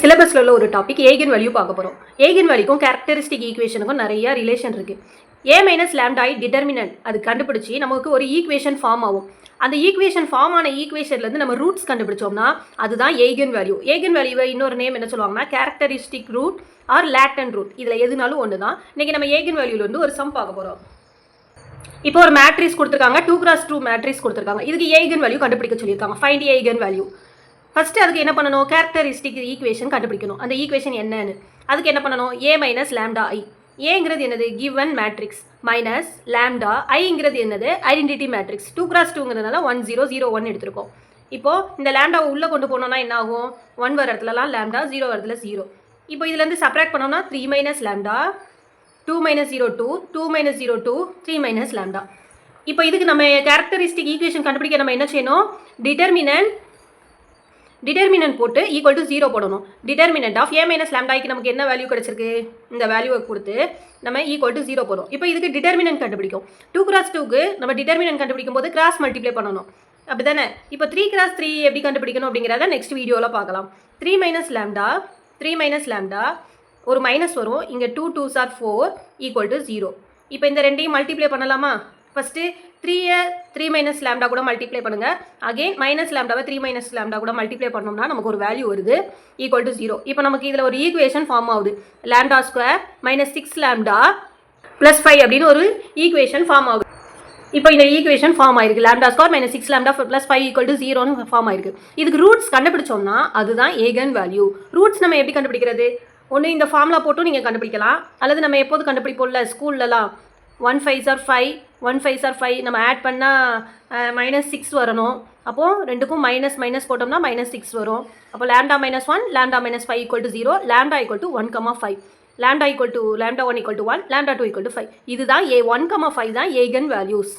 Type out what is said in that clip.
சிலபஸில் உள்ள ஒரு டாபிக் ஏகன் வேல்யூ பார்க்க போகிறோம். ஏகன் வேல்யூக்கும் கேரக்டரிஸ்டிக் ஈக்குவேஷனுக்கும் நிறைய ரிலேஷன் இருக்குது. ஏ மைனஸ் லேம்டாய் டிட்டர்மினன்ட் அது கண்டுபிடிச்சி நமக்கு ஒரு ஈக்குவேஷன் ஃபார்ம் ஆகும். அந்த ஈக்குவேஷன் ஃபார்ம் ஆன ஈக்குவேஷன்லேருந்து நம்ம ரூட்ஸ் கண்டுபிடிச்சோம்னா அதுதான் ஏகன் வேல்யூ. ஏகன் வேல்யூவை இன்னொரு நேம் என்ன சொல்லுவாங்கன்னா characteristic root or latent root. இதில் எதுனாலும் ஒன்று தான். இன்றைக்கி நம்ம ஏகன் வேல்யூலேருந்து ஒரு சம் பார்க்க போகிறோம். இப்போ ஒரு மேட்ரிக்ஸ் கொடுத்துருக்காங்க, 2x2 மேட்ரிக்ஸ் கொடுத்துருக்காங்க. இதுக்கு ஏகன் வேல்யூ கண்டுபிடிக்க சொல்லியிருக்காங்க. ஃபைண்ட் ஏகன் வேல்யூ. ஃபஸ்ட்டு அதுக்கு என்ன பண்ணணும், கேரக்டரிஸ்டிக் ஈக்குவேஷன் கண்டுபிடிக்கணும். அந்த ஈக்குவேஷன் என்னன்னு அதுக்கு என்ன பண்ணணும், ஏ மைனஸ் லேம்டா ஐ. ஏங்கிறது என்னது, கிவன் மேட்ரிக்ஸ், மைனஸ் லேம்டா ஐங்கிறது என்னது, ஐடென்டிட்டி மேட்ரிக்ஸ். 2x2ங்கிறதுனால 1 0 0 1 எடுத்திருக்கோம். இப்போது இந்த லேம்டாவை உள்ளே கொண்டு போனோம்னா என்ன ஆகும், 1 வர இடத்துலலாம் லேம்டா, 0 வரதுல 0. இப்போ இதுலேருந்து சப்ராக்ட் பண்ணோம்னா 3 minus lambda, 2 minus 0 2, 2 minus 0 2, 3 minus lambda. இப்போ இதுக்கு நம்ம கேரக்டரிஸ்டிக் ஈக்குவேஷன் கண்டுபிடிக்க நம்ம என்ன செய்யணும், டிட்டர்மினன்ட் போட்டு ஈக்குவல் டு 0 போடணும். டிட்டர்மினன்ட் ஆஃப் ஏ மைனஸ் லேம்டாய்க்கு நமக்கு என்ன வேல்யூ கிடச்சிருக்கு, இந்த வேல்யூவை கொடுத்து நம்ம ஈக்குவல் டு 0 போடுறோம். இப்போ இதுக்கு டிட்டர்மினன்ட் கண்டுபிடிக்கும். 2x2க்கு நம்ம டிட்டர்மினன்ட் கண்டுபிடிக்கும் போது கிராஸ் மல்டிப்ளை பண்ணணும், அப்படி தானே. இப்போ 3x3 எப்படி கண்டுபிடிக்கணும் அப்படிங்கிறத நெக்ஸ்ட் வீடியோவில் பார்க்கலாம். 3 மைனஸ் லேம்டா ஒரு மைனஸ் வரும், இங்கே 2 2s are 4 ஈக்குவல் டு 0. இப்போ இந்த ரெண்டையும் மல்டிப்ளை பண்ணலாமா. ஃபஸ்ட்டு 3 மைனஸ் லேம்டா கூட மல்டிப்ளை பண்ணுங்கள். அகெயின் மைனஸ் லேம்டாவை 3 மைனஸ் லேம்டா கூட மல்டிப்ளை பண்ணோம்னா நமக்கு ஒரு வேல்யூ வருது, ஈக்குவல் டு 0. இப்போ நமக்கு இதில் ஒரு ஈக்குவேஷன் ஃபார்ம் ஆகுது. Lambda square minus 6 lambda plus 5 அப்படின்னு ஒரு ஈக்குவேஷன் ஃபார்ம் ஆகுது. இப்போ இந்த ஈக்குவேஷன் ஃபார்ம் ஆயிருக்கு. Lambda square minus 6 lambda plus 5 equal to 0ன்னு ஃபார்ம் ஆயிருக்கு. இதுக்கு ரூட்ஸ் கண்டுபிடிச்சோம்னா அதுதான் ஏகன் வேல்யூ. ரூட்ஸ் நம்ம எப்படி கண்டுபிடிக்கிறது, ஒன்று இந்த ஃபார்முலா போட்டும் நீங்கள் கண்டுபிடிக்கலாம், அல்லது நம்ம எப்போது கண்டுபிடிப்போம்ல ஸ்கூல்லலாம் 1 5s are 5, 1 5s are 5 நம்ம ஆட் பண்ணால் -6 வரணும். அப்போது ரெண்டுக்கும் மைனஸ் மைனஸ் போட்டோம்னா -6 வரும். அப்போ lambda -1 lambda -5 equal to 0, lambda equal to 1,5, lambda 1 equal to 1, lambda 2 equal to 5. இதுதான் A1,5 தான் ஏகன் வேல்யூஸ்.